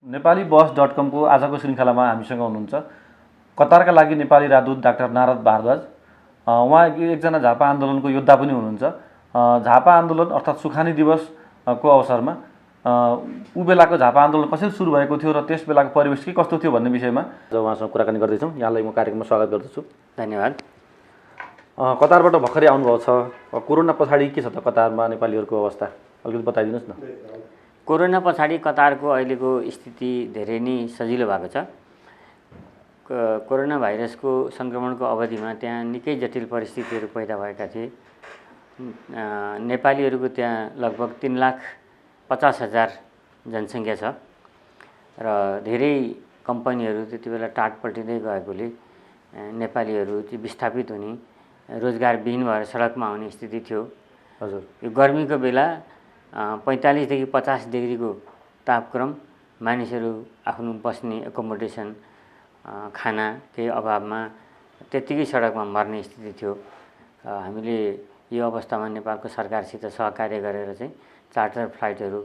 नेपाली बस .com को आजको श्रृङ्खलामा हामीसँग हुनुहुन्छ कतारका लागि नेपाली राजदूत डाक्टर नारद भारद्वाज। उहाँ एकजना झापा आन्दोलनको योद्धा पनि हुनुहुन्छ। झापा आन्दोलन अर्थात् सुखानी दिवसको अवसरमा ऊ बेलाको झापा आन्दोलन कसरी सुरु भएको थियो र त्यस बेलाको परिवेश के कस्तो थियो भन्ने विषयमा उहाँसँग कुराकानी गर्दैछौँ। यहाँलाई म कार्यक्रममा स्वागत गर्दछु। धन्यवाद। कतारबाट भर्खरै आउनुभएको छ। कोरोना पछाडि के छ त कतारमा नेपालीहरूको अवस्था अलिकति बताइदिनुहोस् न। कोरोना पछाडि कतारको अहिलेको स्थिति धेरै नै सजिलो भएको छ। कोरोना भाइरसको सङ्क्रमणको अवधिमा त्यहाँ निकै जटिल परिस्थितिहरू पैदा भएका थिए। नेपालीहरूको त्यहाँ लगभग 3,50,000 जनसङ्ख्या छ र धेरै कम्पनीहरू त्यति बेला टाढपल्टिँदै गएकोले नेपालीहरू चाहिँ विस्थापित हुने, रोजगारविहीन भएर सडकमा आउने स्थिति थियो। हजुर, यो गर्मीको बेला 45 देखि 50 डिग्रीको तापक्रम, मानिसहरू आफ्नो बस्ने एकोमोडेसन, खाना केही अभावमा त्यत्तिकै सडकमा मर्ने स्थिति थियो। हामीले यो अवस्थामा नेपालको सरकारसित सहकार्य गरेर चाहिँ चार्टर फ्लाइटहरू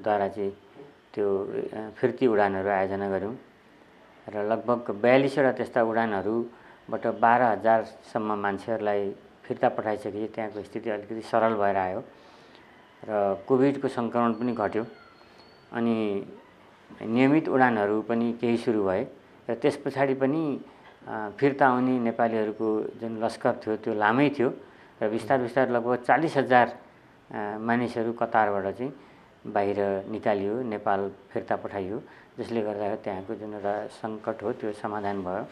द्वारा चाहिँ त्यो फिर्ती उडानहरू आयोजना गऱ्यौँ र लगभग 42वटा त्यस्ता उडानहरूबाट 12,000सम्म मान्छेहरूलाई फिर्ता पठाइसके त्यहाँको स्थिति अलिकति सरल भएर आयो र कोभिडको सङ्क्रमण पनि घट्यो अनि नियमित उडानहरू पनि केही सुरु भए र त्यस पछाडि पनि फिर्ता आउने नेपालीहरूको जुन लस्कर थियो त्यो लामै थियो र बिस्तारै लगभग 40,000 मानिसहरू कतारबाट चाहिँ बाहिर निकालियो, नेपाल फिर्ता पठाइयो, जसले गर्दा त्यहाँको जुन एउटा सङ्कट हो त्यो समाधान भयो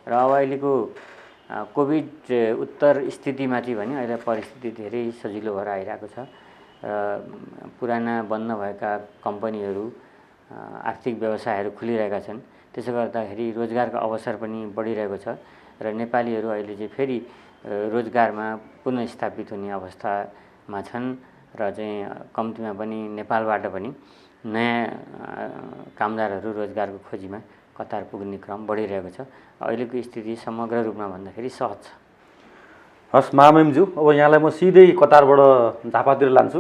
र अब अहिलेको कोभिड उत्तर स्थितिमा चाहिँ भने अहिले परिस्थिति धेरै सजिलो भएर आइरहेको छ। पुराना बन्द भएका कम्पनीहरू, आर्थिक व्यवसायहरू खुलिरहेका छन्। त्यसो गर्दाखेरि रोजगारको अवसर पनि बढिरहेको छ र नेपालीहरू अहिले चाहिँ फेरि रोजगारमा पुनःस्थापित हुने अवस्थामा छन् र चाहिँ कम्तीमा पनि नेपालबाट पनि नयाँ कामदारहरू रोजगारको खोजीमा कतार पुग्ने क्रम बढिरहेको छ। अहिलेको स्थिति समग्र रूपमा भन्दाखेरि सहज छ। हस् महामहिमज्यू, अब यहाँलाई म सिधै कतारबाट झापातिर लान्छु।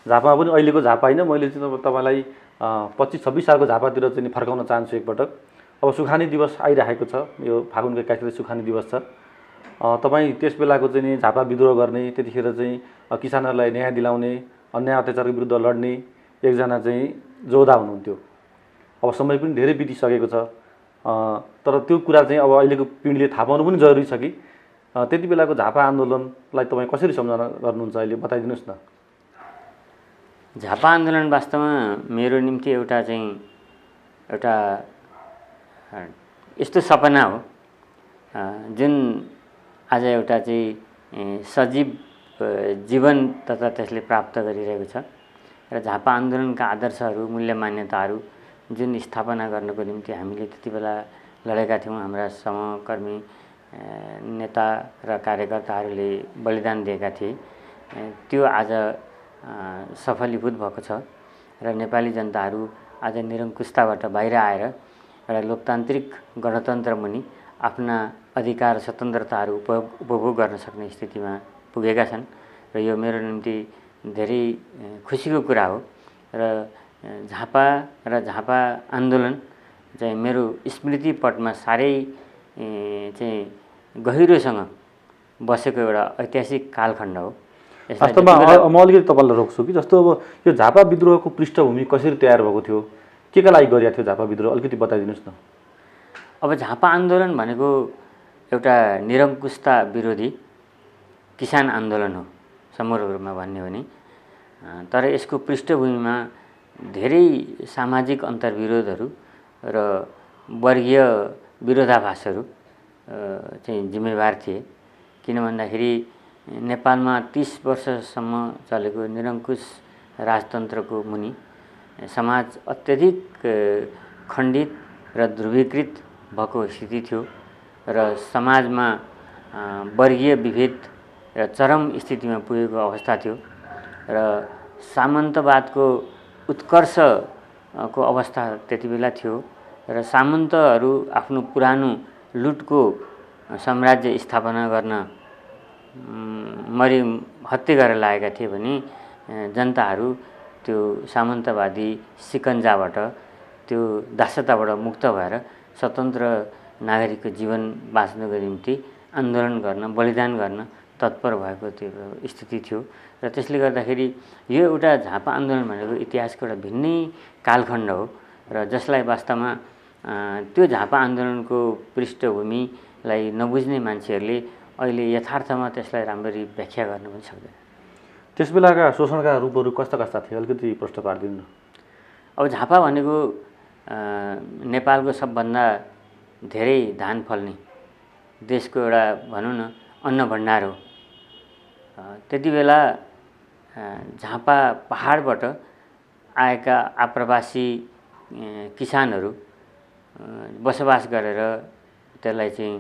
झापामा पनि अहिलेको झापा होइन, मैले चाहिँ तपाईँलाई 25-26 सालको झापातिर चाहिँ फर्काउन चाहन्छु एकपटक। अब सुखानी दिवस आइरहेको छ, यो फागुनको 21 गते सुखानी दिवस छ। तपाईँ त्यस बेलाको चाहिँ झापा विद्रोह गर्ने, त्यतिखेर चाहिँ किसानहरूलाई न्याय दिलाउने, अन्याय अत्याचारको विरुद्ध लड्ने एकजना चाहिँ जोधा हुनुहुन्थ्यो। अब समय पनि धेरै बितिसकेको छ, तर त्यो कुरा चाहिँ अब अहिलेको पिँढीले थाहा पाउनु पनि जरुरी छ कि त्यति बेलाको झापा आन्दोलनलाई तपाईँ कसरी सम्झना गर्नुहुन्छ अहिले बताइदिनुहोस् न। झापा आन्दोलन वास्तवमा मेरो निम्ति एउटा यस्तो सपना हो जुन आज एउटा चाहिँ सजीव जीवन तथा त्यसले प्राप्त गरिरहेको छ र झापा आन्दोलनका आदर्शहरू, मूल्य मान्यताहरू जुन स्थापना गर्नको निम्ति हामीले त्यति बेला लडेका थियौँ, हाम्रा सहकर्मी नेता र कार्यकर्ताहरूले बलिदान दिएका थिए, त्यो आज सफलीभूत भएको छ र नेपाली जनताहरू आज निरङ्कुशताबाट बाहिर आएर एउटा लोकतान्त्रिक गणतन्त्र मुनि आफ्ना अधिकार स्वतन्त्रताहरू उपभोग गर्न सक्ने स्थितिमा पुगेका छन् र यो मेरो निम्ति धेरै खुसीको कुरा हो र झापा आन्दोलन चाहिँ मेरो स्मृति पटमा साह्रै चाहिँ गहिरोसँग बसेको एउटा ऐतिहासिक कालखण्ड हो। वास्तवमा म अलिकति तपाईँलाई रोक्छु कि जस्तो अब यो झापा विद्रोहको पृष्ठभूमि कसरी तयार भएको थियो, के लागि गरिएको थियो झापा विद्रोह, अलिकति बताइदिनुहोस् न। अब झापा आन्दोलन भनेको एउटा निरङ्कुशता विरोधी किसान आन्दोलन हो समग्र रूपमा भन्ने हो भने, तर यसको पृष्ठभूमिमा धेरै सामाजिक अन्तर्विरोधहरू र वर्गीय विरोधाभासहरू चाहिँ जिम्मेवार थिए। किन भन्दाखेरि नेपालमा 30 वर्षसम्म चलेको निरङ्कुश राजतन्त्रको मुनि समाज अत्यधिक खण्डित र ध्रुवीकृत भएको स्थिति थियो र समाजमा वर्गीय विभेद र चरम स्थितिमा पुगेको अवस्था थियो र सामन्तवादको उत्कर्षको अवस्था त्यति बेला थियो र सामन्तहरू आफ्नो पुरानो लुटको साम्राज्य स्थापना गर्न हत्या गरेर लागेका थिए भने जनताहरू त्यो सामन्तवादी सिकन्जाबाट त्यो दासताबाट मुक्त भएर स्वतन्त्र नागरिकको जीवन बाँच्नको निम्ति आन्दोलन गर्न बलिदान गर्न तत्पर भएको त्यो स्थिति थियो र त्यसले गर्दाखेरि यो एउटा झापा आन्दोलन भनेको इतिहासको एउटा भिन्नै कालखण्ड हो र जसलाई वास्तवमा त्यो झापा आन्दोलनको पृष्ठभूमिलाई नबुझ्ने मान्छेहरूले अहिले यथार्थमा त्यसलाई राम्ररी व्याख्या गर्न पनि सक्दैन। त्यस बेलाका शोषणका रूपहरू कस्ता कस्ता थिए अलिकति प्रश्न पारिदिनु। अब झापा भनेको नेपालको सबभन्दा धेरै धान फल्ने देशको एउटा भनौँ न अन्न भण्डार हो। त्यति बेला झापा पहाडबाट आएका आप्रवासी किसानहरू बसोबास गरेर त्यसलाई चाहिँ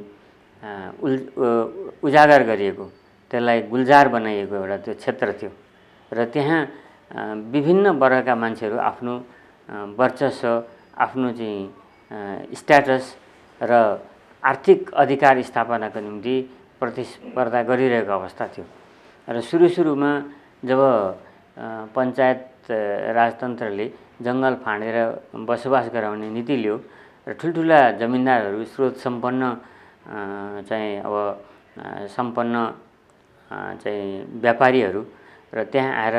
उजागर गरिएको, त्यसलाई गुल्जार बनाइएको एउटा त्यो क्षेत्र थियो र त्यहाँ विभिन्न वर्गका मान्छेहरू आफ्नो वर्चस्व, आफ्नो चाहिँ स्ट्याटस र आर्थिक अधिकार स्थापनाको निम्ति प्रतिस्पर्धा गरिरहेको अवस्था थियो र सुरुमा जब पञ्चायत राजतन्त्रले जङ्गल फाँडेर बसोबास गराउने नीति ल्यायो र ठुल्ठुला जमिनदारहरू स्रोत सम्पन्न चाहिँ अब सम्पन्न चाहिँ व्यापारीहरू र त्यहाँ आएर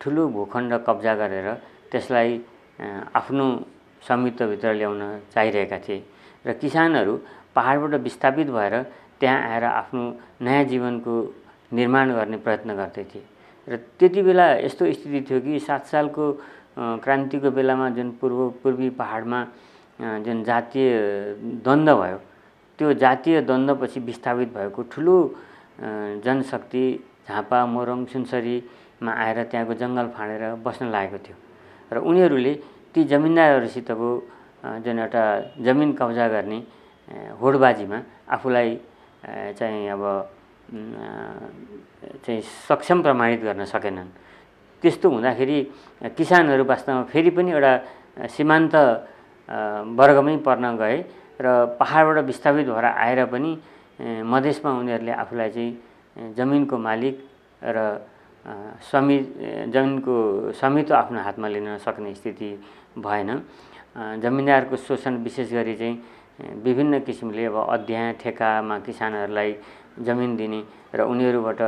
ठुलो भूखण्ड कब्जा गरेर त्यसलाई आफ्नो स्वामित्वभित्र ल्याउन चाहिरहेका थिए र किसानहरू पहाडबाट विस्थापित भएर त्यहाँ आएर आफ्नो नयाँ जीवनको निर्माण गर्ने प्रयत्न गर्दै थिए र त्यति बेला यस्तो स्थिति थियो कि 7 सालको क्रान्तिको बेलामा जुन पूर्वी पहाडमा जुन जातीय द्वन्द्व भयो, त्यो जातीय द्वन्द्वपछि विस्थापित भएको ठुलो जनशक्ति झापा, मोरङ, सुनसरीमा आएर त्यहाँको जङ्गल फाँडेर बस्न लागेको थियो र उनीहरूले ती जमिनदारहरूसितको जुन एउटा जमिन कब्जा गर्ने होडबाजीमा आफूलाई चाहिँ अब चाहिँ सक्षम प्रमाणित गर्न सकेनन्। त्यस्तो हुँदाखेरि किसानहरू वास्तवमा फेरि पनि एउटा सीमान्त वर्गमै पर्न गए र पहाडबाट विस्थापित भएर आएर पनि मधेसमा उनीहरूले आफूलाई चाहिँ जमिनको मालिक र जमिनको स्वामित्व आफ्नो हातमा लिन सक्ने स्थिति भएन। जमिनदारको शोषण विशेष गरी चाहिँ विभिन्न किसिमले अब अध्याय ठेकामा किसानहरूलाई जमिन दिने र उनीहरूबाट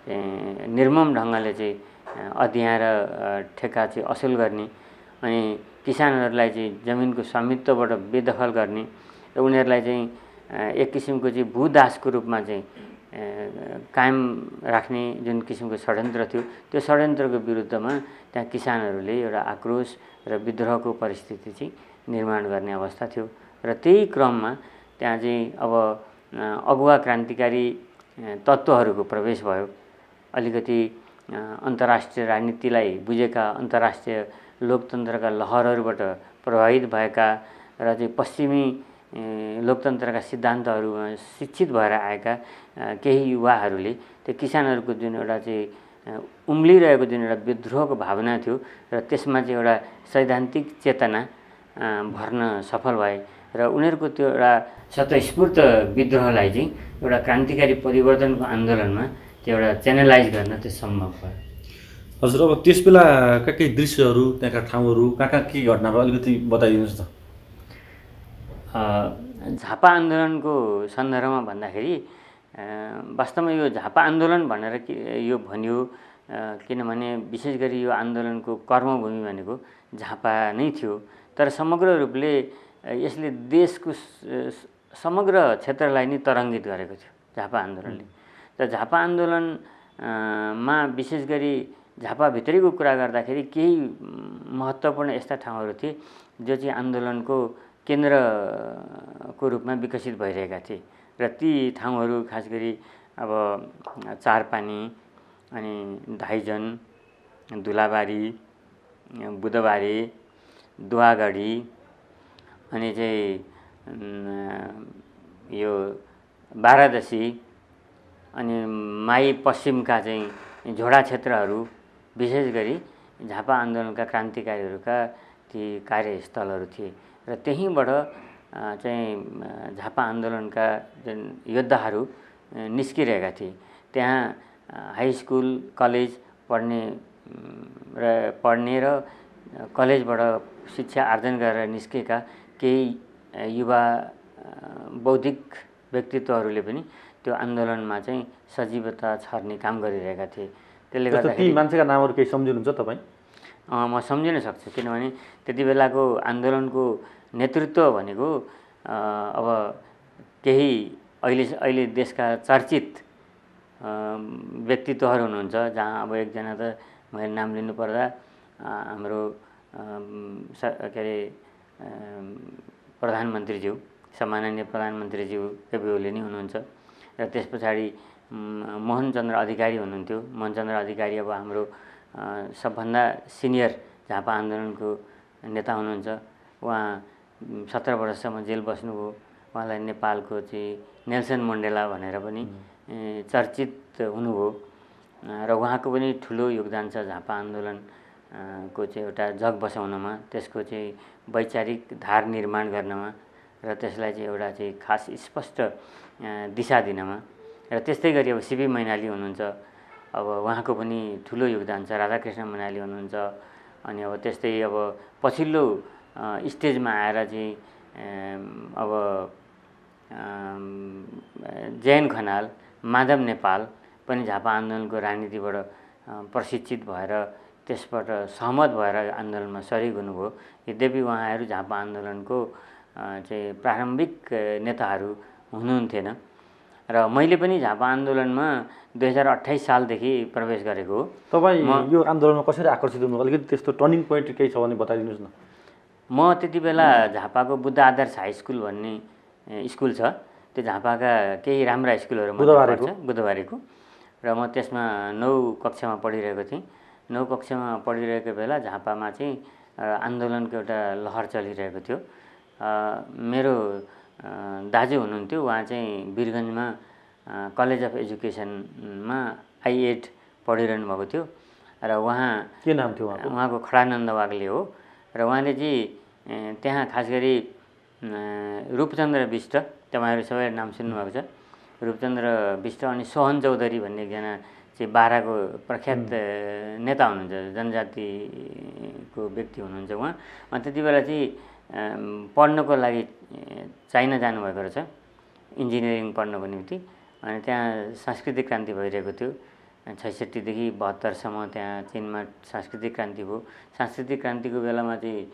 निर्मम ढङ्गले चाहिँ अध्याय र ठेका चाहिँ असुल गर्ने अनि किसानहरूलाई चाहिँ जमिनको स्वामित्वबाट बेदखल गर्ने र उनीहरूलाई चाहिँ एक किसिमको चाहिँ भूदासको रूपमा चाहिँ कायम राख्ने जुन किसिमको षड्यन्त्र थियो, त्यो षड्यन्त्रको विरुद्धमा त्यहाँ किसानहरूले एउटा आक्रोश र विद्रोहको परिस्थिति चाहिँ निर्माण गर्ने अवस्था थियो र त्यही क्रममा त्यहाँ चाहिँ अब अगुवा क्रान्तिकारी तत्त्वहरूको प्रवेश भयो। अलिकति अन्तर्राष्ट्रिय राजनीतिलाई बुझेका, अन्तर्राष्ट्रिय लोकतन्त्रका लहरहरूबाट प्रभावित भएका र चाहिँ पश्चिमी लोकतन्त्रका सिद्धान्तहरूमा शिक्षित भएर आएका केही युवाहरूले त्यो किसानहरूको जुन एउटा चाहिँ उम्लिरहेको जुन एउटा विद्रोहको भावना थियो र त्यसमा चाहिँ एउटा सैद्धान्तिक चेतना भर्न सफल भए र उनीहरूको त्यो एउटा स्वतःस्फूर्त विद्रोहलाई चाहिँ एउटा क्रान्तिकारी परिवर्तनको आन्दोलनमा त्यो एउटा च्यानलाइज गर्न त्यो सम्भव भयो। हजुर, अब त्यस बेलाका केही दृश्यहरू, त्यहाँका ठाउँहरू, कहाँ के घटनाहरू अलिकति बताइदिनुहोस् न। झापा आन्दोलनको सन्दर्भमा भन्दाखेरि वास्तवमा यो झापा आन्दोलन भनेर यो भनियो किनभने विशेष गरी यो आन्दोलनको कर्मभूमि भनेको झापा नै थियो, तर समग्र रूपले यसले देशको समग्र क्षेत्रलाई नै तरङ्गित गरेको थियो झापा आन्दोलनले। र झापा आन्दोलनमा विशेष गरी झापाभित्रैको कुरा गर्दाखेरि केही महत्त्वपूर्ण यस्ता ठाउँहरू थिए जो चाहिँ आन्दोलनको केन्द्रको रूपमा विकसित भइरहेका थिए र ती ठाउँहरू खास गरी अब चारपानी अनि धाइजन, दुलाबारी, बुधबारी, दुवागढी अनि चाहिँ यो बारादसी अनि माई पश्चिमका चाहिँ झोडा क्षेत्रहरू विशेष गरी झापा आन्दोलनका क्रान्तिकारीहरूका ती कार्यस्थलहरू थिए र त्यहीँबाट चाहिँ झापा आन्दोलनका जुन योद्धाहरू निस्किरहेका थिए। त्यहाँ हाई स्कुल, कलेज पढ्ने र पढ्ने र कलेजबाट शिक्षा आर्जन गरेर निस्केका केही युवा बौद्धिक व्यक्तित्वहरूले पनि त्यो आन्दोलनमा चाहिँ सजीवता छर्ने काम गरिरहेका थिए। त्यसले ती गर्दाखेरि मान्छेका नामहरू केही सम्झिनुहुन्छ तपाईँ? म सम्झिन सक्छु, किनभने त्यति बेलाको आन्दोलनको नेतृत्व भनेको अब केही अहिले देशका चर्चित व्यक्तित्वहरू हुनुहुन्छ, जहाँ अब एकजना त मैले नाम लिनुपर्दा हाम्रो के अरे प्रधानमन्त्रीज्यू, सम्माननीय प्रधानमन्त्रीज्यू केपी ओली नै हुनुहुन्छ र त्यस पछाडि मोहनचन्द्र अधिकारी हुनुहुन्थ्यो। मोहनचन्द्र अधिकारी अब हाम्रो सबभन्दा सिनियर झापा आन्दोलनको नेता हुनुहुन्छ। उहाँ 17 वर्षसम्म जेल बस्नुभयो। उहाँलाई नेपालको चाहिँ नेल्सन मण्डेला भनेर पनि चर्चित हुनुभयो र उहाँको पनि ठुलो योगदान छ झापा आन्दोलनको चाहिँ एउटा जग बसाउनमा, त्यसको चाहिँ वैचारिक धार निर्माण गर्नमा र त्यसलाई चाहिँ एउटा चाहिँ खास स्पष्ट दिशा दिनमा। र त्यस्तै गरी अब सीपी मैनाली हुनुहुन्छ, अब उहाँको पनि ठुलो योगदान छ। राधाकृष्ण मैनाली हुनुहुन्छ। अनि अब त्यस्तै अब पछिल्लो स्टेजमा आएर चाहिँ अब जयन खनाल, माधव नेपाल पनि झापा आन्दोलनको राजनीतिबाट प्रशिक्षित भएर त्यसबाट सहमत भएर आन्दोलनमा सरिक हुनुभयो। यद्यपि उहाँहरू झापा आन्दोलनको चाहिँ प्रारम्भिक नेताहरू हुनुहुन्थेन र मैले पनि झापा आन्दोलनमा 2028 सालदेखि प्रवेश गरेको हो। तपाईँ यो आन्दोलनमा कसरी आकर्षित हुनु? अलिकति त्यस्तो टर्निङ पोइन्ट केही छ भने बताइदिनुहोस् न। म त्यति बेला झापाको बुद्ध आदर्श हाई स्कुल भन्ने स्कुल छ, त्यो झापाका केही राम्रा स्कुलहरू बुधबारेको, र म त्यसमा 9 कक्षामा पढिरहेको थिएँ। 9 कक्षामा पढिरहेको बेला झापामा चाहिँ आन्दोलनको एउटा लहर चलिरहेको थियो। मेरो दाजु हुनुहुन्थ्यो, उहाँ चाहिँ वीरगन्जमा कलेज अफ एजुकेसनमा आइएड पढिरहनु भएको थियो र उहाँ के नाम थियो उहाँको? उहाँको खडानन्द वाग्ले हो र उहाँले चाहिँ त्यहाँ खास गरी रूपचन्द्र बिष्ट, तपाईँहरू सबै नाम सुन्नुभएको छ, रूपचन्द्र बिष्ट अनि सोहन चौधरी भन्ने एकजना चाहिँ बाह्रको प्रख्यात नेता हुनुहुन्छ, जनजातिको व्यक्ति हुनुहुन्छ उहाँ। अनि त्यति बेला चाहिँ पढ्नको लागि चाइना जानुभएको रहेछ, इन्जिनियरिङ पढ्नको निम्ति। अनि त्यहाँ सांस्कृतिक क्रान्ति भइरहेको थियो। 66 देखि 72सम्म त्यहाँ चीनमा सांस्कृतिक क्रान्ति भयो। सांस्कृतिक क्रान्तिको बेलामा चाहिँ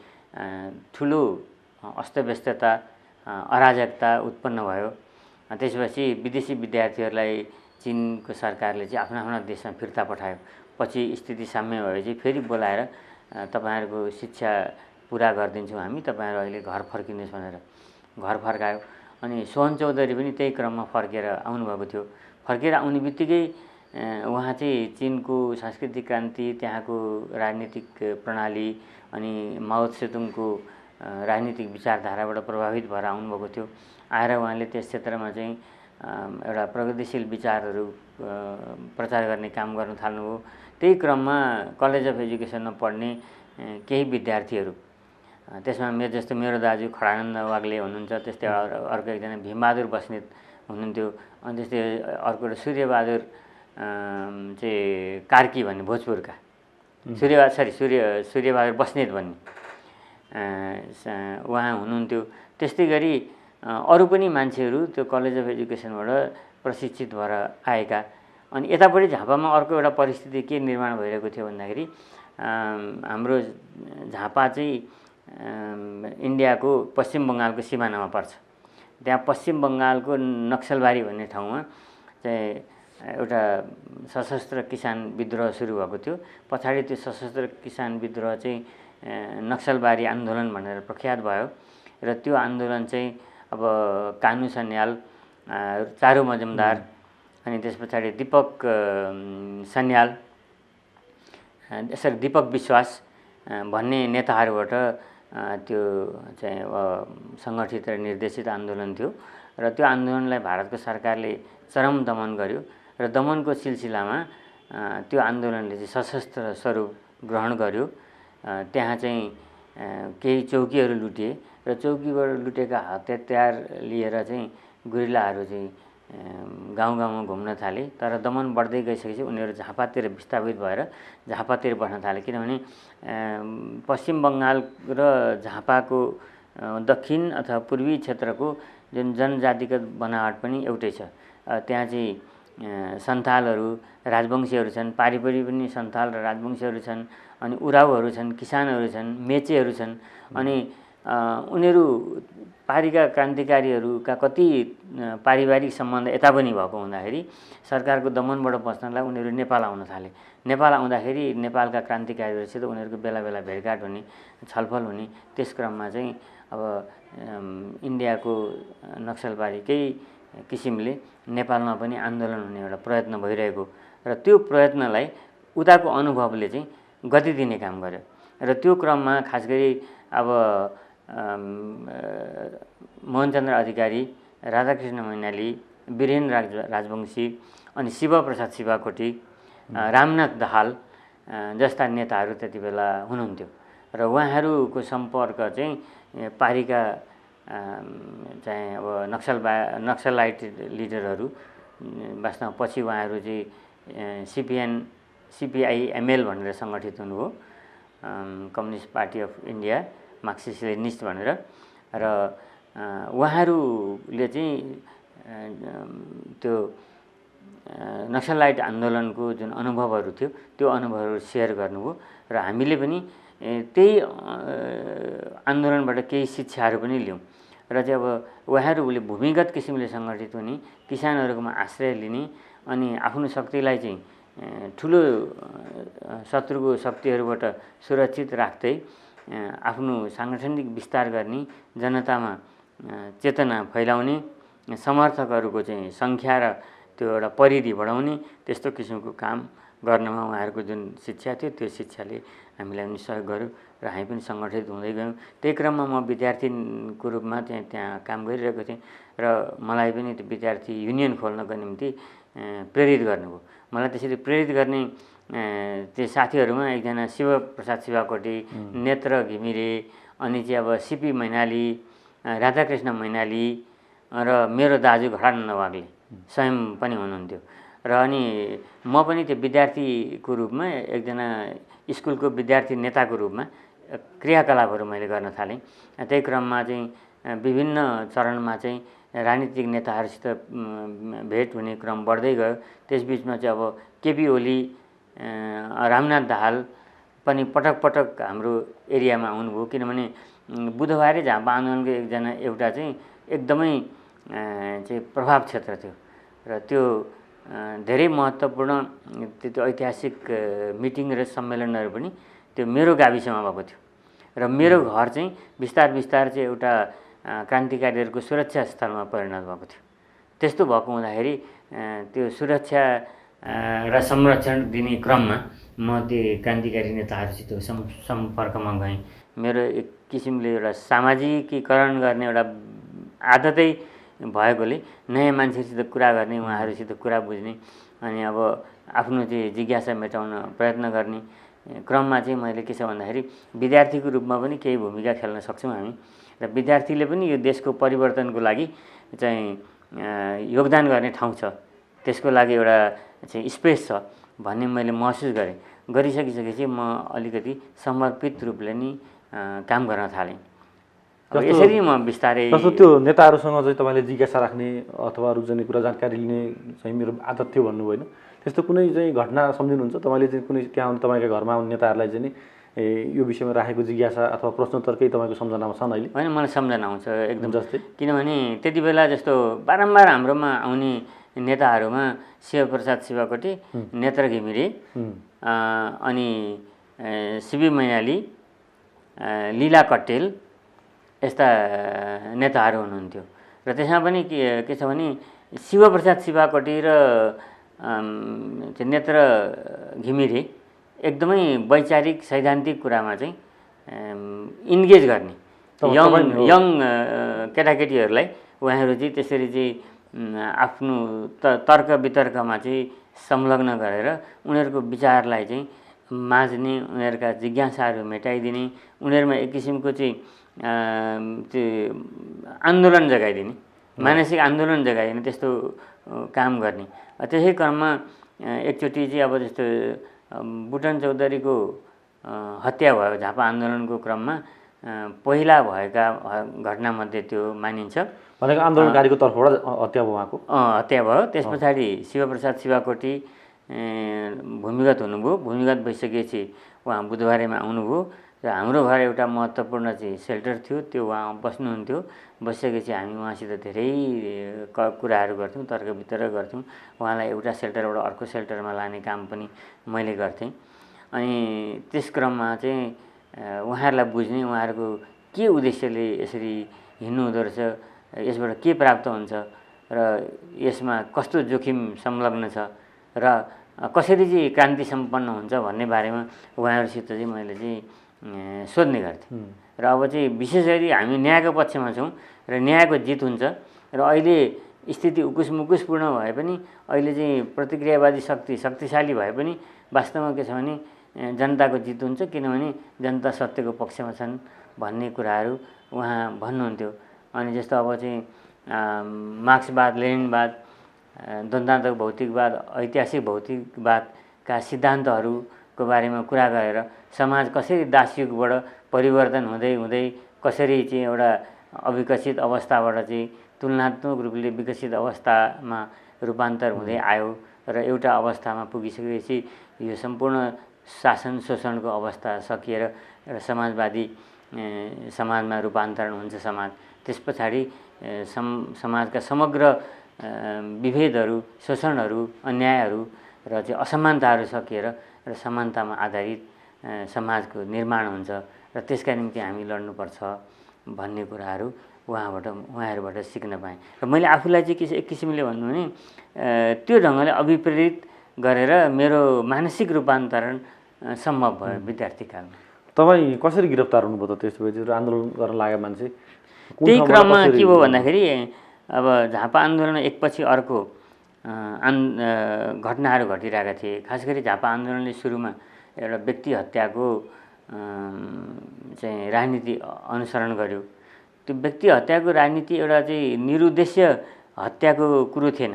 ठुलो अस्तव्यस्तता, अराजकता उत्पन्न भयो। त्यसपछि विदेशी विद्यार्थीहरूलाई चीनको सरकारले चाहिँ आफ्ना आफ्ना देशमा फिर्ता पठायो। पछि स्थिति साम्य भएपछि फेरि बोलाएर तपाईँहरूको शिक्षा पुरा गरिदिन्छौँ हामी, तपाईँहरू अहिले घर फर्किनुहोस् भनेर घर फर्कायो। अनि सोहन चौधरी पनि त्यही क्रममा फर्केर आउनुभएको थियो। फर्केर आउने बित्तिकै उहाँ चाहिँ चीनको सांस्कृतिक क्रान्ति, त्यहाँको राजनीतिक प्रणाली अनि माओ त्से-तुङको राजनीतिक विचारधाराबाट प्रभावित भएर आउनुभएको थियो। आएर उहाँले त्यस क्षेत्रमा चाहिँ एउटा प्रगतिशील विचारहरू प्रचार गर्ने काम गर्न थाल्नुभयो। त्यही क्रममा कलेज अफ एजुकेसनमा पढ्ने केही विद्यार्थीहरू, त्यसमा जस्तो मेरो दाजु खडानन्द वाग्ले हुनुहुन्छ, त्यस्तै अर्को एकजना भीमबहादुर बस्नेत हुनुहुन्थ्यो, अनि त्यस्तै अर्को सूर्यबहादुर चाहिँ कार्की भन्ने भोजपुरका सूर्यबहादुर बस्नेत भन्ने उहाँ हुनुहुन्थ्यो। त्यस्तै गरी अरू पनि मान्छेहरू त्यो कलेज अफ एजुकेसनबाट प्रशिक्षित भएर आएका। अनि यतापट्टि झापामा अर्को एउटा परिस्थिति के निर्माण भइरहेको थियो भन्दाखेरि हाम्रो झापा चाहिँ इन्डियाको पश्चिम बङ्गालको सिमानामा पर्छ। त्यहाँ पश्चिम बङ्गालको नक्सलबारी भन्ने ठाउँमा चाहिँ एउटा सशस्त्र किसान विद्रोह सुरु भएको थियो। पछाडि त्यो सशस्त्र किसान विद्रोह चाहिँ नक्सलबारी आन्दोलन भनेर प्रख्यात भयो र त्यो आन्दोलन चाहिँ अब कानु सन्याल, चारु मजुमदार, अनि त्यस पछाडि दीपक सन्याल, यसरी दीपक विश्वास भन्ने नेताहरूबाट त्यो चाहिँ सङ्गठित र निर्देशित आन्दोलन थियो र त्यो आन्दोलनलाई भारतको सरकारले चरम दमन गर्यो र दमनको सिलसिलामा त्यो आन्दोलनले चाहिँ सशस्त्र स्वरूप ग्रहण गर्यो। त्यहाँ चाहिँ केही चौकीहरू लुटिए र चौकीबाट लुटेका हतियार लिएर चाहिँ गुरिल्लाहरू चाहिँ गाउँ गाउँमा घुम्न थाले। तर दमन बढ्दै गइसकेपछि उनीहरू झापातिर विस्थापित भएर झापातिर बस्न थाले। किनभने पश्चिम बङ्गाल र झापाको दक्षिण अथवा पूर्वी क्षेत्रको जुन जनजातिगत बनावट पनि एउटै छ। त्यहाँ चाहिँ सन्थालहरू, राजवंशीहरू छन्, पारिपरि पनि सन्थाल र राजवंशीहरू छन्, अनि उरावहरू छन्, किसानहरू छन्, मेचेहरू छन्। अनि उनीहरू पारीका क्रान्तिकारीहरूका कति पारिवारिक सम्बन्ध यता पनि भएको हुँदाखेरि सरकारको दमनबाट बच्नलाई उनीहरू नेपाल आउन थाले। नेपाल आउँदाखेरि नेपालका क्रान्तिकारीहरूसित उनीहरूको बेला बेला भेटघाट हुने, छलफल हुने। त्यस क्रममा चाहिँ अब इन्डियाको नक्सलबारीकै किसिमले नेपालमा पनि आन्दोलन हुने एउटा प्रयत्न भइरहेको र त्यो प्रयत्नलाई उताको अनुभवले चाहिँ गति दिने काम गर्यो। र त्यो क्रममा खास गरी अब मोहनचन्द्र अधिकारी, राधाकृष्ण मैनाली, वीरेन्द्र राजवंशी, अनि शिवप्रसाद शिवाकोटी, रामनाथ दाहाल जस्ता नेताहरू त्यति बेला हुनुहुन्थ्यो। र उहाँहरूको सम्पर्क चाहिँ पारीका चाहिँ अब नक्सलाइट लिडरहरू वास्तवमा पछि उहाँहरू चाहिँ CPI-ML भनेर सङ्गठित हुनुभयो, communist party of India, Marxist Leninist भनेर। र उहाँहरूले चाहिँ त्यो नक्सलाइट आन्दोलनको जुन अनुभवहरू थियो त्यो अनुभवहरू सेयर गर्नुभयो। र हामीले पनि त्यही आन्दोलनबाट केही शिक्षाहरू पनि लियौँ। र चाहिँ अब उहाँहरूले भूमिगत किसिमले सङ्गठित हुने, किसानहरूकोमा आश्रय लिने, अनि आफ्नो शक्तिलाई चाहिँ ठुलो शत्रुको शक्तिहरूबाट सुरक्षित राख्दै आफ्नो साङ्गठनिक विस्तार गर्ने, जनतामा चेतना फैलाउने, समर्थकहरूको चाहिँ सङ्ख्या र त्यो एउटा परिधि बढाउने, त्यस्तो किसिमको काम गर्नमा उहाँहरूको जुन शिक्षा थियो त्यो शिक्षाले हामीलाई पनि सहयोग गर्यो। र हामी पनि सङ्गठित हुँदै गयौँ। त्यही क्रममा म विद्यार्थीको रूपमा चाहिँ त्यहाँ काम गरिरहेको थिएँ र मलाई पनि त्यो विद्यार्थी युनियन खोल्नको निम्ति प्रेरित गर्नुभयो। मलाई त्यसरी प्रेरित गर्ने त्यो साथीहरूमा एकजना शिवप्रसाद शिवाकोटी, नेत्र घिमिरे, अनि चाहिँ अब CP मैनाली, राधाकृष्ण मैनाली र मेरो दाजु घडानन्द वाग्ले स्वयं पनि हुनुहुन्थ्यो। र अनि म पनि त्यो विद्यार्थीको रूपमा एकजना स्कुलको विद्यार्थी नेताको रूपमा क्रियाकलापहरू मैले गर्न थालेँ। त्यही क्रममा चाहिँ विभिन्न चरणमा चाहिँ राजनीतिक नेताहरूसित भेट हुने क्रम बढ्दै गयो। त्यसबिचमा चाहिँ अब केपी ओली, रामनाथ दाहाल पनि पटक पटक हाम्रो एरियामा आउनुभयो। किनभने बुधबारे झापा आन्दोलनको एउटा चाहिँ एकदमै चाहिँ प्रभाव क्षेत्र थियो र त्यो धेरै महत्त्वपूर्ण त्यो ऐतिहासिक मिटिङ र सम्मेलनहरू पनि त्यो मेरो गाविसमा भएको थियो। र मेरो घर चाहिँ बिस्तार बिस्तार चाहिँ एउटा क्रान्तिकारीहरूको सुरक्षा स्थलमा परिणत भएको थियो। त्यस्तो भएको हुँदाखेरि त्यो सुरक्षा र संरक्षण दिने क्रममा म त्यो क्रान्तिकारी नेताहरूसित सम्पर्कमा गएँ। मेरो एक किसिमले एउटा सामाजिकीकरण गर्ने एउटा आदतै भएकोले नयाँ मान्छेसित कुरा गर्ने, उहाँहरूसित कुरा बुझ्ने, अनि अब आफ्नो चाहिँ जिज्ञासा मेटाउन प्रयत्न गर्ने क्रममा चाहिँ मैले के छ भन्दाखेरि विद्यार्थीको रूपमा पनि केही भूमिका खेल्न सक्छौँ हामी। र विद्यार्थीले पनि यो देशको परिवर्तनको लागि चाहिँ योगदान गर्ने ठाउँ छ, त्यसको लागि एउटा चाहिँ स्पेस छ भन्ने मैले महसुस गरेँ। गरिसकिसकेपछि म अलिकति समर्पित रूपले नि काम गर्न थालेँ। यसरी म बिस्तारै जस्तो त्यो नेताहरूसँग चाहिँ तपाईँले जिज्ञासा राख्ने अथवा अरू जाने कुरा जानकारी लिने चाहिँ मेरो आदत थियो भन्नुभयो होइन, त्यस्तो कुनै चाहिँ घटना सम्झिनुहुन्छ तपाईँले चाहिँ कुनै त्यहाँ तपाईँका घरमा आउने नेताहरूलाई चाहिँ नि यो विषयमा राखेको जिज्ञासा अथवा प्रश्नोत्तरकै तपाईँको सम्झनामा छन् अहिले? होइन, मलाई सम्झना आउँछ एकदम। जस्तै किनभने त्यति बेला जस्तो बारम्बार हाम्रोमा आउने नेताहरूमा शिवप्रसाद शिवाकोटी, नेत्र घिमिरे, अनि CP मैनाली, लीला कट्टेल यस्ता नेताहरू हुनुहुन्थ्यो। र त्यसमा पनि के छ भने शिवप्रसाद शिवाकोटी र नेत्र घिमिरे एकदमै वैचारिक सैद्धान्तिक कुरामा चाहिँ इन्गेज गर्ने, यङ केटाकेटीहरूलाई उहाँहरू चाहिँ त्यसरी चाहिँ आफ्नो तर्क वितर्कमा चाहिँ संलग्न गरेर उनीहरूको विचारलाई चाहिँ माझ्ने, उनीहरूका जिज्ञासाहरू मेटाइदिने, उनीहरूमा एक किसिमको चाहिँ त्यो आन्दोलन जगाइदिने मानसिक आन्दोलन जगाइने त्यस्तो काम गर्ने। त्यसै क्रममा एकचोटि चाहिँ अब जस्तो बुटन चौधरीको हत्या भयो झापा आन्दोलनको क्रममा पहिला भएका घटनामध्ये त्यो मानिन्छ। भनेको आन्दोलनकारीको तर्फबाट हत्या भयो उहाँको? हत्या भयो। त्यस पछाडि शिवप्रसाद शिवाकोटी भूमिगत हुनुभयो। भूमिगत भइसकेपछि उहाँ बुधबारेमा आउनुभयो र हाम्रो घर एउटा महत्त्वपूर्ण चाहिँ सेल्टर थियो, त्यो उहाँ बस्नुहुन्थ्यो। बसिसकेपछि हामी उहाँसित धेरै कुराहरू गर्थ्यौँ, तर्क वितर्क गर्थ्यौँ। उहाँलाई एउटा सेल्टरबाट अर्को सेल्टरमा लाने काम पनि मैले गर्थेँ। अनि त्यस क्रममा चाहिँ उहाँहरूलाई बुझ्ने, उहाँहरूको के उद्देश्यले यसरी हिँड्नु हुँदो रहेछ, यसबाट के प्राप्त हुन्छ र यसमा कस्तो जोखिम संलग्न छ र कसरी चाहिँ क्रान्ति सम्पन्न हुन्छ भन्ने बारेमा उहाँहरूसित चाहिँ मैले चाहिँ सोध्ने गर्थेँ। र अब चाहिँ विशेष गरी हामी न्यायको पक्षमा छौँ र न्यायको जित हुन्छ। र अहिले स्थिति उकुसमुकुसपूर्ण भए पनि, अहिले चाहिँ प्रतिक्रियावादी शक्तिशाली भए पनि वास्तवमा के छ भने जनताको जित हुन्छ, किनभने जनता सत्यको पक्षमा छन् भन्ने कुराहरू उहाँ भन्नुहुन्थ्यो। अनि जस्तो अब चाहिँ मार्क्सवाद, लेनिनवाद, द्वन्द्वात्मक भौतिकवाद, ऐतिहासिक भौतिकवादका सिद्धान्तहरूको बारेमा कुरा गरेर समाज कसरी दासयुगबाट परिवर्तन हुँदै हुँदै कसरी चाहिँ एउटा अविकसित अवस्थाबाट चाहिँ तुलनात्मक रूपले विकसित अवस्थामा रूपान्तर हुँदै आयो र एउटा अवस्थामा पुगिसकेपछि यो सम्पूर्ण शासन शोषणको अवस्था सकिएर एउटा समाजवादी समाजमा रूपान्तरण हुन्छ समाज। त्यस पछाडि समाजका समग्र विभेदहरू, शोषणहरू, अन्यायहरू र चाहिँ असमानताहरू सकिएर र समानतामा आधारित समाजको निर्माण हुन्छ र त्यसका निम्ति हामी लड्नुपर्छ भन्ने कुराहरू उहाँहरूबाट सिक्न पाएँ। र मैले आफूलाई चाहिँ एक किसिमले भन्नु भने त्यो ढङ्गले अभिप्रेरित गरेर मेरो मानसिक रूपान्तरण सम्भव भयो विद्यार्थी कालमा। तपाईँ कसरी गिरफ्तार हुनुभयो त त्यसपछि आन्दोलन गर्न लागेको मान्छे? त्यही क्रममा के भयो भन्दाखेरि अब झापा आन्दोलन एकपछि अर्को घटनाहरू घटिरहेका थिए। खास गरी झापा आन्दोलनले सुरुमा एउटा व्यक्ति हत्याको चाहिँ राजनीति अनुसरण गर्यो। त्यो व्यक्ति हत्याको राजनीति एउटा चाहिँ निरुद्देश्य हत्याको कुरो थिएन।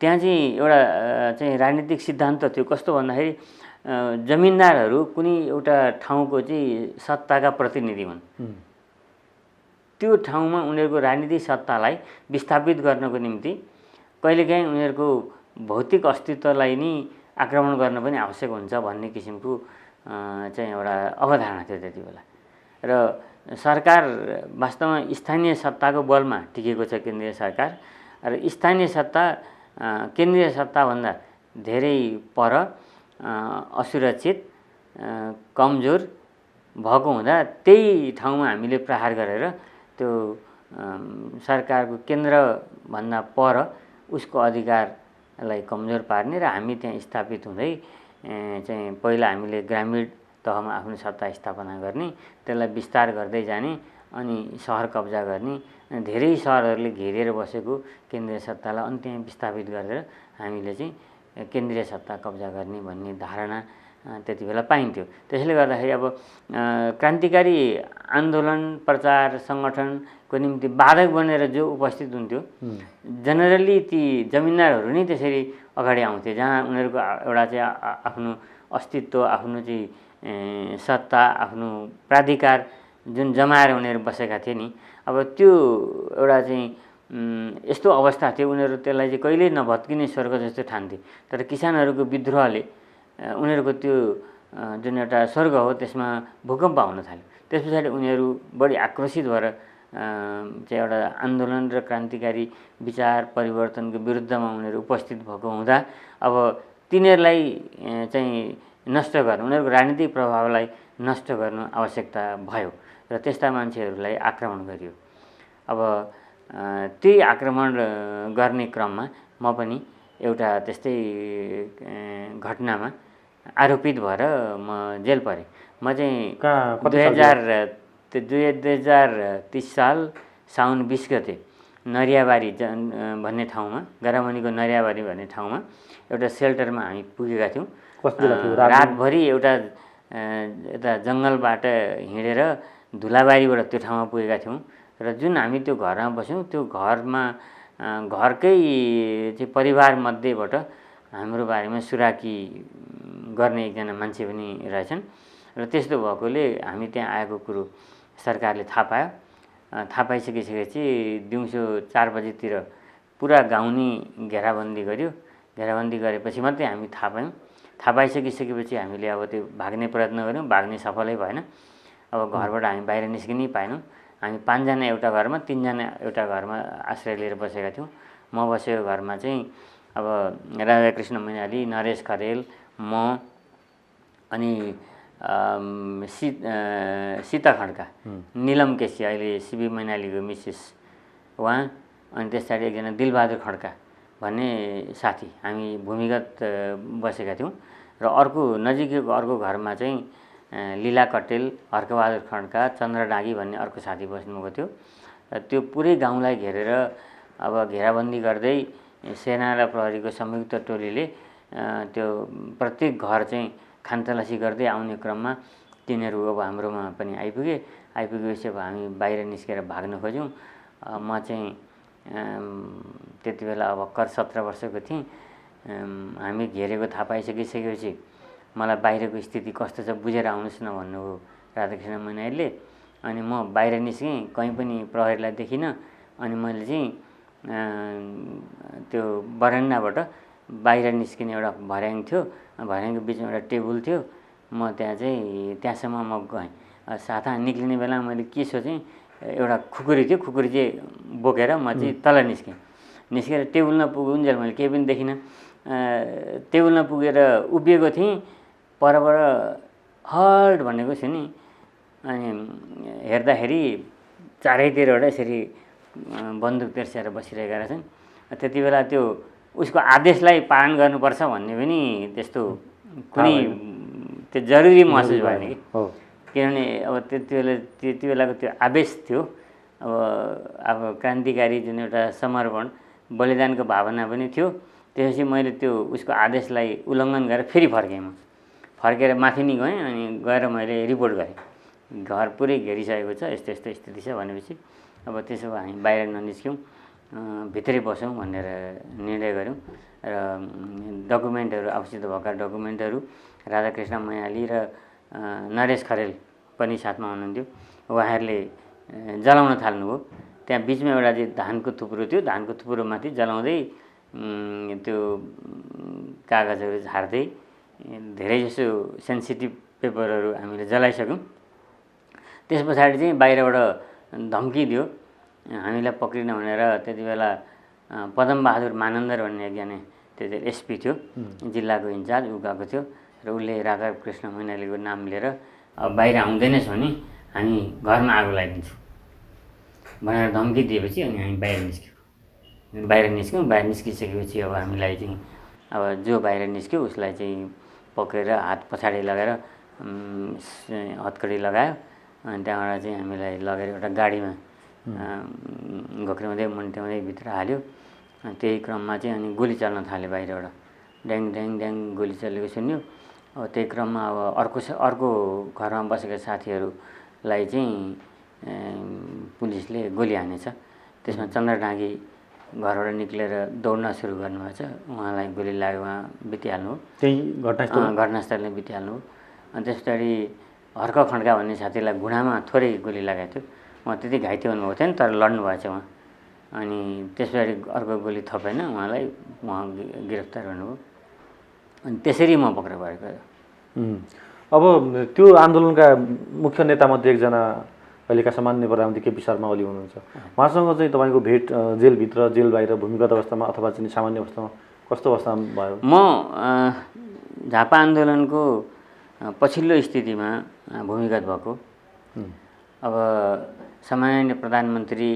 त्यहाँ चाहिँ एउटा चाहिँ राजनीतिक सिद्धान्त थियो। कस्तो भन्दाखेरि जमिनदारहरू कुनै एउटा ठाउँको चाहिँ सत्ताका प्रतिनिधि हुन्। त्यो ठाउँमा उनीहरूको राजनीतिक सत्तालाई विस्थापित गर्नको निम्ति कहिलेकाहीँ उनीहरूको भौतिक अस्तित्वलाई नै आक्रमण गर्न पनि आवश्यक हुन्छ भन्ने किसिमको चाहिँ एउटा अवधारणा थियो त्यति बेला। र सरकार वास्तवमा स्थानीय सत्ताको बलमा टिकेको छ केन्द्रीय सरकार। र स्थानीय सत्ता केन्द्रीय सत्ताभन्दा धेरै पर असुरक्षित कमजोर भएको हुँदा त्यही ठाउँमा हामीले प्रहार गरेर त्यो सरकारको केन्द्रभन्दा पर उसको अधिकारलाई कमजोर पार्ने र हामी त्यहाँ स्थापित हुँदै चाहिँ पहिला हामीले ग्रामीण तहमा आफ्नो सत्ता स्थापना गर्ने, त्यसलाई विस्तार गर्दै जाने, अनि सहर कब्जा गर्ने, अनि धेरै सहरहरूले घेरेर बसेको केन्द्रीय सत्तालाई अनि त्यहाँ विस्थापित गरेर हामीले चाहिँ केन्द्रीय सत्ता कब्जा गर्ने भन्ने धारणा त्यति बेला पाइन्थ्यो। त्यसैले गर्दाखेरि अब क्रान्तिकारी आन्दोलन प्रचार सङ्गठनको निम्ति बाधक बनेर जो उपस्थित हुन्थ्यो, जेनरली ती जमिनदारहरू नै त्यसरी अगाडि आउँथे, जहाँ उनीहरूको एउटा चाहिँ आफ्नो अस्तित्व, आफ्नो चाहिँ सत्ता, आफ्नो प्राधिकार जुन जमाएर उनीहरू बसेका थिए नि। अब त्यो एउटा चाहिँ यस्तो अवस्था थियो, उनीहरू त्यसलाई चाहिँ कहिल्यै नभत्किने स्वर्ग जस्तो ठान्थे। तर किसानहरूको विद्रोहले उनीहरूको त्यो जुन एउटा स्वर्ग हो त्यसमा भूकम्प आउन थाल्यो। त्यस पछाडि उनीहरू बढी आक्रोशित भएर चाहिँ एउटा आन्दोलन र क्रान्तिकारी विचार परिवर्तनको विरुद्धमा उनीहरू उपस्थित भएको हुँदा अब तिनीहरूलाई चाहिँ नष्ट गर्नु, उनीहरूको राजनीतिक प्रभावलाई नष्ट गर्नु आवश्यकता भयो र त्यस्ता मान्छेहरूलाई आक्रमण गरियो। अब त्यही आक्रमण गर्ने क्रममा म पनि एउटा त्यस्तै घटनामा आरोपित भएर म जेल परेँ। म चाहिँ 2030 साल साउन 20 गते नरियाबारी भन्ने ठाउँमा, गरामनीको नरियाबारी भन्ने ठाउँमा एउटा सेल्टरमा हामी पुगेका थियौँ। रातभरि एउटा यता जङ्गलबाट हिँडेर धुलाबारीबाट त्यो ठाउँमा पुगेका थियौँ र जुन हामी त्यो घरमा बस्यौँ त्यो घरमा घरकै चाहिँ परिवारमध्येबाट हाम्रो बारेमा सुराकी गर्ने एकजना मान्छे पनि रहेछन् र त्यस्तो भएकोले हामी त्यहाँ आएको कुरो सरकारले थाहा पायो। थाहा पाइसकिसकेपछि दिउँसो 4 बजीतिर पुरा गाउँ नै घेराबन्दी गर्यो। घेराबन्दी गरेपछि मात्रै हामी थाहा पायौँ। थाहा पाइसकिसकेपछि हामीले अब त्यो भाग्ने प्रयत्न गऱ्यौँ, भाग्ने सफलै भएन। अब घरबाट हामी बाहिर निस्किनै पाएनौँ। हामी 5 जना एउटा घरमा, 3 जना एउटा घरमा आश्रय लिएर बसेका थियौँ। म बसेको घरमा चाहिँ अब राधाकृष्ण मैनाली, नरेश खरेल, म अनि सीता खड्का, निलम केसी अहिले सिबी मैनालीको मिसेस उहाँ, अनि त्यस पछाडि एकजना दिलबहादुर खड्का भन्ने साथी हामी भूमिगत बसेका थियौँ। र अर्को नजिकैको अर्को घरमा चाहिँ लीला कटेल, हर्कबहादुर खड्का, चन्द्र डाँगी भन्ने अर्को साथी बस्नुभएको थियो। र त्यो पुरै गाउँलाई घेरेर अब घेराबन्दी गर्दै सेना र प्रहरीको संयुक्त टोलीले त्यो प्रत्येक घर चाहिँ खानतलासी गर्दै आउने क्रममा तिनीहरू अब हाम्रोमा पनि आइपुगे। आइपुगेपछि अब हामी बाहिर निस्केर भाग्न खोज्यौँ। म चाहिँ त्यति बेला अब भर्खर 17 वर्षको थिएँ। हामी घेरेको थाहा पाइसकिसकेपछि मलाई बाहिरको स्थिति कस्तो छ बुझेर आउनुहोस् न भन्नुभयो राधाकृष्ण मैनालीले। अनि म बाहिर निस्केँ, कहीँ पनि प्रहरीलाई देखिनँ। अनि मैले चाहिँ त्यो बरन्डाबाट बाहिर निस्किने एउटा भर्याङ थियो, भर्याङको बिचमा एउटा टेबल थियो। म त्यहाँसम्म म गएँ। साथा निक्लिने बेला मैले के सोचेँ, एउटा खुकुरी थियो, खुकुरी चाहिँ बोकेर म चाहिँ तल निस्केँ। निस्केर टेबलमा पुगुन्जेल मैले केही पनि देखिनँ। टेबलमा पुगेर उभिएको थिएँ, परबाट हल्ट भनेको छु नि। अनि हेर्दाखेरि चारैतिरबाट यसरी बन्दुक तेर्स्याएर बसिरहेका रहेछन्। त्यति बेला त्यो उसको आदेशलाई पालन गर्नुपर्छ भन्ने पनि त्यस्तो कुनै त्यो जरुरी महसुस भएन कि। किनभने अब त्यति बेलाको त्यो आवेश थियो। अब क्रान्तिकारी जुन एउटा समर्पण बलिदानको भावना पनि थियो। त्यसपछि मैले त्यो उसको आदेशलाई उल्लङ्घन गरेर फेरि फर्केँ। म फर्केर माथि नै गएँ। अनि गएर मैले रिपोर्ट गरेँ, घर पुरै घेरिसकेको छ, यस्तो यस्तो स्थिति छ भनेपछि अब त्यसो भए हामी बाहिर ननिस्क्यौँ, भित्रै बसौँ भनेर निर्णय गऱ्यौँ। र डकुमेन्टहरू, आफूसित भएका डकुमेन्टहरू राधाकृष्ण मैनाली र नरेश खरेल पनि साथमा हुनुहुन्थ्यो। उहाँहरूले जलाउन थाल्नुभयो। त्यहाँ बिचमा एउटा चाहिँ धानको थुप्रो थियो। धानको थुप्रोमाथि जलाउँदै त्यो कागजहरू झार्दै धेरैजसो सेन्सिटिभ पेपरहरू हामीले जलाइसक्यौँ। त्यस पछाडि चाहिँ बाहिरबाट धम्की दियो हामीलाई पक्रिन भनेर। त्यति बेला पदमबहादुर मानन्दर भन्ने एकजना त्यो एसपी थियो, जिल्लाको इन्चार्ज, ऊ गएको थियो। र उसले राधाकृष्ण मैनालीको नाम लिएर अब बाहिर आउँदैनस् भने हामी घरमा आगो लगाइदिन्छौँ भनेर धम्की दिएपछि अनि हामी बाहिर निस्क्यौँ। बाहिर निस्किसकेपछि अब हामीलाई चाहिँ अब जो बाहिर निस्क्यो उसलाई चाहिँ पक्रेर हात पछाडि लगाएर हतकडी लगायो। अनि त्यहाँबाट चाहिँ हामीलाई लगेर एउटा गाडीमा घोक्राउँदै मुन्ट्याउँदै भित्र हाल्यो। त्यही क्रममा चाहिँ अनि गोली चल्न थाल्यो बाहिरबाट। ड्याङ ड्याङ ड्याङ गोली चलेको सुन्यो। अब त्यही क्रममा अब अर्को घरमा बसेका साथीहरूलाई चाहिँ पुलिसले गोली हानेछ। त्यसमा चन्द्र डाँगी घरबाट निक्लेर दौड्न सुरु गर्नुभएको छ। उहाँलाई गोली लाग्यो, उहाँ बितिहाल्नु हो। त्यही घटनास्थलले बितिहाल्नु हो। अनि त्यस पछाडि हर्क खड्का भन्ने साथीलाई घुँडामा थोरै गोली लागेको थियो। उहाँ त्यति घाइते हुनुभएको थिएन, तर लड्नु भएको छ उहाँ। अनि त्यस पछाडि अर्को गोली थपेन, उहाँलाई गिरफ्तार गर्नुभयो। अनि त्यसरी म पक्रा परेको। अब त्यो आन्दोलनका मुख्य नेतामध्ये एकजना अहिलेका सामान्य प्रधानमन्त्री केपी शर्मा ओली हुनुहुन्छ। उहाँसँग चाहिँ तपाईँको भेट जेलभित्र, जेल बाहिर, भूमिगत अवस्थामा अथवा चाहिँ सामान्य अवस्थामा कस्तो अवस्थामा भयो? म झापा आन्दोलनको पछिल्लो स्थितिमा भूमिगत भएको। अब सामान्य प्रधानमन्त्री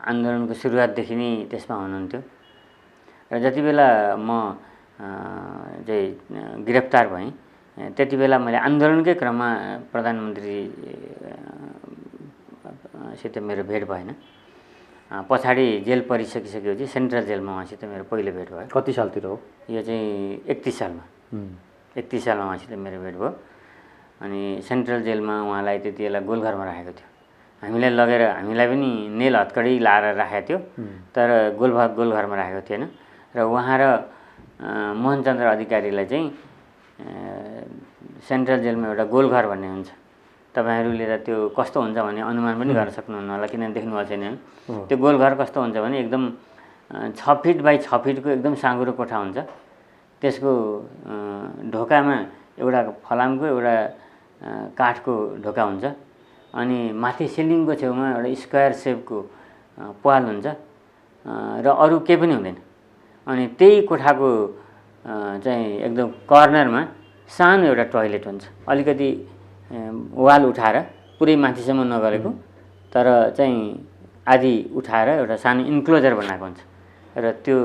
आन्दोलनको सुरुवातदेखि नै त्यसमा हुनुहुन्थ्यो। र जति बेला म चाहिँ गिरफ्तार भएँ त्यति बेला मैले आन्दोलनकै क्रममा प्रधानमन्त्रीसित मेरो भेट भएन। पछाडि जेल परिसकिसकेपछि सेन्ट्रल जेलमा उहाँसित मेरो पहिलो भेट भयो। कति सालतिर हो? यो चाहिँ 31 सालमा। 31 सालमा उहाँसित मेरो भेट भयो। अनि सेन्ट्रल जेलमा उहाँलाई त्यति बेला गोलघरमा राखेको थियो। हामीलाई लगेर हामीलाई पनि नेल हत्कडी लाएर राखेको थियो, तर गोलघरमा राखेको थिएन। र उहाँ र मोहनचन्द्र अधिकारीलाई चाहिँ सेन्ट्रल जेलमा एउटा गोलघर भन्ने हुन्छ। तपाईँहरूले त त्यो कस्तो हुन्छ भन्ने अनुमान पनि गर्न सक्नुहुन्न होला, किनभने देख्नुभएको छैन। त्यो गोलघर कस्तो हुन्छ भने एकदम 6 फिट बाई 6 फिटको एकदम साँघुरो कोठा हुन्छ। त्यसको ढोकामा एउटा फलामको एउटा काठको ढोका हुन्छ, अनि माथि सिलिङको छेउमा एउटा स्क्वायर सेपको पाल हुन्छ र अरू केही पनि हुँदैन। अनि त्यही कोठाको चाहिँ एकदम कर्नरमा सानो एउटा टोयलेट हुन्छ, अलिकति वाल उठाएर पुरै माथिसम्म नगरेको, तर चाहिँ आदि उठाएर एउटा सानो इन्क्लोजर बनाएको हुन्छ र त्यो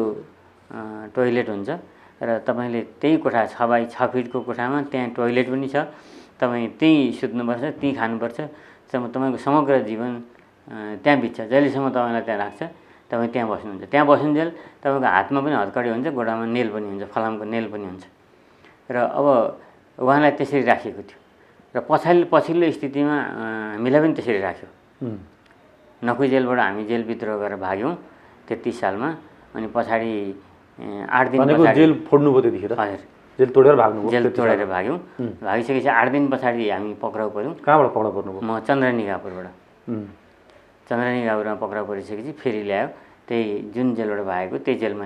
टोयलेट हुन्छ। र तपाईँले त्यही कोठा 6 बाई 6 फिटको कोठामा त्यहाँ टोयलेट पनि छ। तपाईँ त्यहीँ सुत्नुपर्छ, त्यहीँ खानुपर्छ। तपाईँको समग्र जीवन त्यहाँ बित्छ। जहिलेसम्म तपाईँलाई त्यहाँ राख्छ तपाईँ त्यहाँ बस्नुहुन्छ। त्यहाँ बस्नुन्जेल तपाईँको हातमा पनि हत्कडी हुन्छ, गोडामा नेल पनि हुन्छ, फलामको नेल पनि हुन्छ। र अब उहाँलाई त्यसरी राखिएको थियो र पछिल्लो स्थितिमा हामीलाई पनि त्यसरी राख्यो। नखु जेलबाट हामी जेल विद्रोह गरेर भाग्यौँ 33 सालमा। अनि पछाडि 8 दिन पछाडि जेल फोड्नुभयो त्यतिखेर? हजुर, जेल तोडेर भाग्नुभयो? जेल तोडेर भाग्यौँ। भागिसकेपछि 8 दिन पछाडि हामी पक्राउ पऱ्यौँ। कहाँबाट पक्राउ पर्नुभयो? म चन्द्रनिगापुरबाट। चन्द्रनिगापुरमा पक्राउ परिसकेपछि फेरि ल्यायो, त्यही जुन जेलबाट भागेको त्यही जेलमा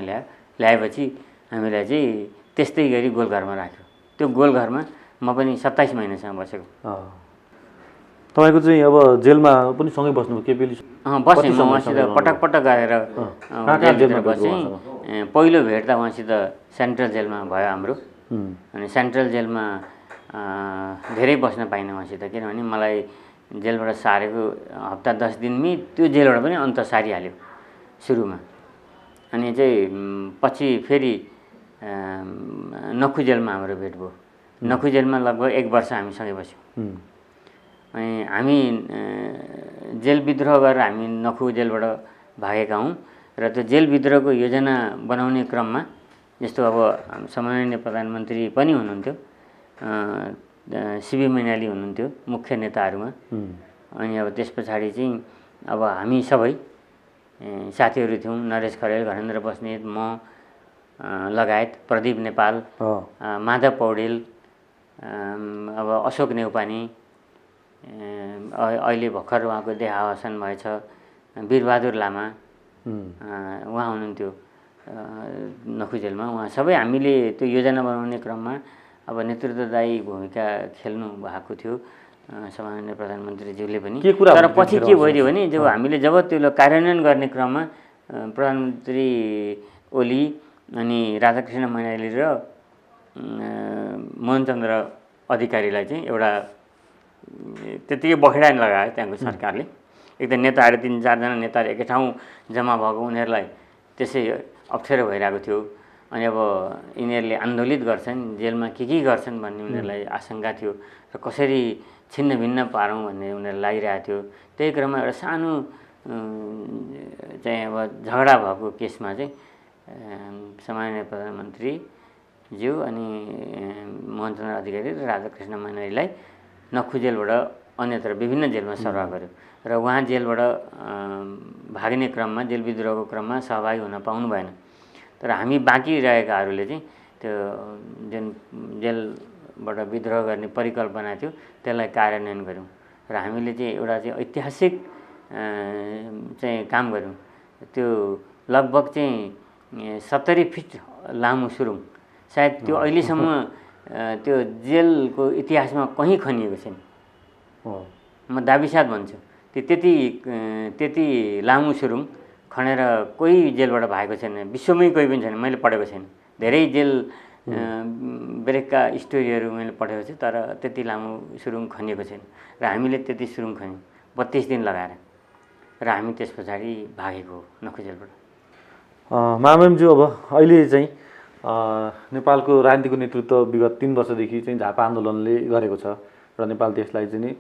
ल्याएपछि हामीलाई चाहिँ त्यस्तै गरी गोलघरमा राख्यो। त्यो गोलघरमा म पनि 27 महिनासम्म बसेको। तपाईँको चाहिँ अब जेलमा पनि सँगै बस्नुभयो केपीले? बसेँ, म उहाँसित पटक गएर जेलभित्र बसेँ। पहिलो भेट त उहाँसित सेन्ट्रल जेलमा भयो हाम्रो। अनि सेन्ट्रल जेलमा धेरै बस्न पाइनँ उहाँसित, किनभने मलाई जेलबाट सारेको हप्ता 10 दिनमै त्यो जेलबाट पनि अन्त सारिहाल्यो सुरुमा। अनि चाहिँ पछि फेरि नखु जेलमा हाम्रो भेट भयो। नखु जेलमा लगभग 1 वर्ष हामी सँगै बस्यौँ। अनि हामी जेल विद्रोह गरेर हामी नखु जेलबाट भागेका हौँ। र त्यो जेल विद्रोहको योजना बनाउने क्रममा जस्तो अब सम्माननीय प्रधानमन्त्री पनि हुनुहुन्थ्यो, सिबी मैनाली हुनुहुन्थ्यो मुख्य नेताहरूमा। अनि अब त्यस पछाडि चाहिँ अब हामी सबै साथीहरू थियौँ, नरेश खरेल, घरेन्द्र बस्नेत, म लगायत, प्रदीप नेपाल, माधव पौडेल, अब अशोक नेउपाने, अहिले भर्खर उहाँको देहावसान भएछ वीरबहादुर लामा, उहाँ हुनुहुन्थ्यो नखु जेलमा। उहाँ सबै हामीले त्यो योजना बनाउने क्रममा अब नेतृत्वदायी भूमिका खेल्नु भएको थियो सम्माननीय प्रधानमन्त्रीज्यूले पनि। तर पछि के भइदियो भने हामीले जब त्यो कार्यान्वयन गर्ने क्रममा प्रधानमन्त्री ओली अनि राधाकृष्ण मैनाली र मोहनचन्द्र अधिकारीलाई चाहिँ एउटा त्यतिकै बखेडाइन लगायो त्यहाँको सरकारले। एकदम नेताहरू 3-4 जना नेताहरू एकै ठाउँ जम्मा भएको, उनीहरूलाई त्यसै अप्ठ्यारो भइरहेको थियो। अनि अब यिनीहरूले आन्दोलित गर्छन्, जेलमा के गर्छन् भन्ने उनीहरूलाई आशंका थियो र कसरी छिन्न भिन्न पारौँ भन्ने उनीहरूलाई लागिरहेको थियो। त्यही क्रममा एउटा सानो चाहिँ अब झगडा भएको केसमा चाहिँ सम्माननीय प्रधानमन्त्रीज्यू अनि मोहनचन्द्र अधिकारी र राधाकृष्ण मैनालीलाई नखु जेलबाट अन्यत्र विभिन्न जेलमा सरुवा गर्यो र उहाँ जेलबाट भाग्ने क्रममा, जेल विद्रोहको क्रममा सहभागी हुन पाउनु भएन। तर हामी बाँकी रहेकाहरूले चाहिँ त्यो जुन जेलबाट विद्रोह गर्ने परिकल्पना थियो त्यसलाई कार्यान्वयन गऱ्यौँ र हामीले चाहिँ एउटा चाहिँ ऐतिहासिक चाहिँ काम गऱ्यौँ। त्यो लगभग चाहिँ 70 फिट लामो सुरुङ, सायद त्यो अहिलेसम्म त्यो जेलको इतिहासमा कहीँ खनिएको छैन। म दाबीसाथ भन्छु त्यति लामो सुरुङ खनेर कोही जेलबाट भएको छैन, विश्वमै कोही पनि छैन। मैले पढेको छैन, धेरै जेल ब्रेकका स्टोरीहरू मैले पढेको छु, तर त्यति लामो सुरुङ खनिएको छैन र हामीले त्यति सुरुङ खन्यौँ 32 दिन लगाएर र हामी त्यस पछाडि भागेको नखु जेलबाट। महामहिमज्यू, अब अहिले चाहिँ नेपालको राजनीतिको नेतृत्व विगत 3 वर्षदेखि चाहिँ झापा आन्दोलनले गरेको छ र नेपाल देशलाई चाहिँ नि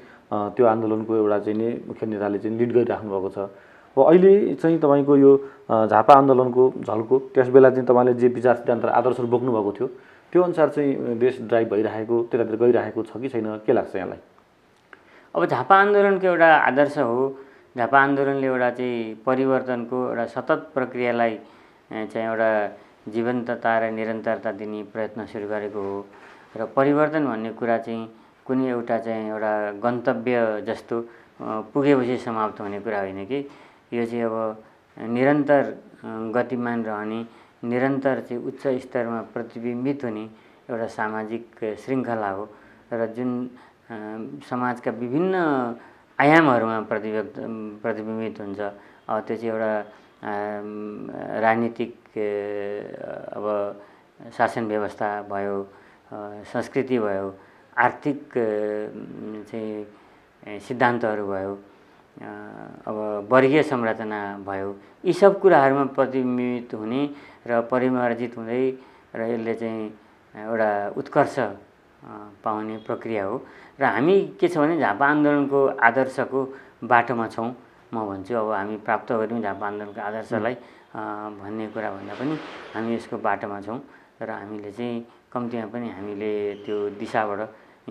त्यो आन्दोलनको एउटा चाहिँ नि मुख्य नेताले चाहिँ लिड गरिराख्नु भएको छ। अब अहिले चाहिँ तपाईँको यो झापा आन्दोलनको झल्को त्यस बेला चाहिँ तपाईँले जे विचार सिद्धान्त आदर्शहरू बोक्नु भएको थियो त्यो अनुसार चाहिँ देश ड्राइभ भइरहेको त्यतातिर गइरहेको छ कि छैन, के लाग्छ यहाँलाई? अब झापा आन्दोलनको एउटा आदर्श हो। झापा आन्दोलनले एउटा चाहिँ परिवर्तनको एउटा सतत प्रक्रियालाई चाहिँ एउटा जीवन्तता र निरन्तरता दिने प्रयत्न सुरु गरेको हो। र परिवर्तन भन्ने कुरा चाहिँ कुनै एउटा चाहिँ एउटा गन्तव्य जस्तो पुगेपछि समाप्त हुने कुरा होइन कि यो चाहिँ अब निरन्तर गतिमान रहने, निरन्तर चाहिँ उच्च स्तरमा प्रतिबिम्बित हुने एउटा सामाजिक श्रृङ्खला हो र जुन समाजका विभिन्न आयामहरूमा प्रतिबिम्बित हुन्छ। त्यो चाहिँ एउटा राजनीतिक अब शासन व्यवस्था भयो, संस्कृति भयो, आर्थिक चाहिँ सिद्धान्तहरू भयो, अब वर्गीय संरचना भयो, यी सब कुराहरूमा प्रतिबिम्बित हुने र परिमार्जित हुँदै र यसले चाहिँ एउटा उत्कर्ष पाउने प्रक्रिया हो। र हामी के छ भने झापा आन्दोलनको आदर्शको बाटोमा छौँ म भन्छु। अब हामी प्राप्त गऱ्यौँ झापा आन्दोलनको आदर्शलाई भन्ने कुरा भन्दा पनि हामी यसको बाटोमा छौँ र हामीले चाहिँ कम्तीमा पनि हामीले त्यो दिशाबाट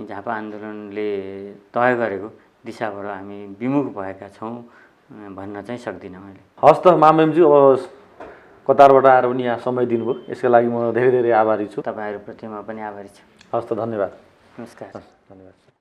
झापा आन्दोलनले तय गरेको दिशाबाट हामी विमुख भएका छौँ भन्न चाहिँ सक्दिनँ मैले। हस् त मामेमज्यू, अब कतारबाट आएर पनि यहाँ समय दिनुभयो, यसको लागि म धेरै धेरै आभारी छु। तपाईँहरूप्रति म पनि आभारी छु। हस् त, धन्यवाद। नमस्कार। धन्यवाद।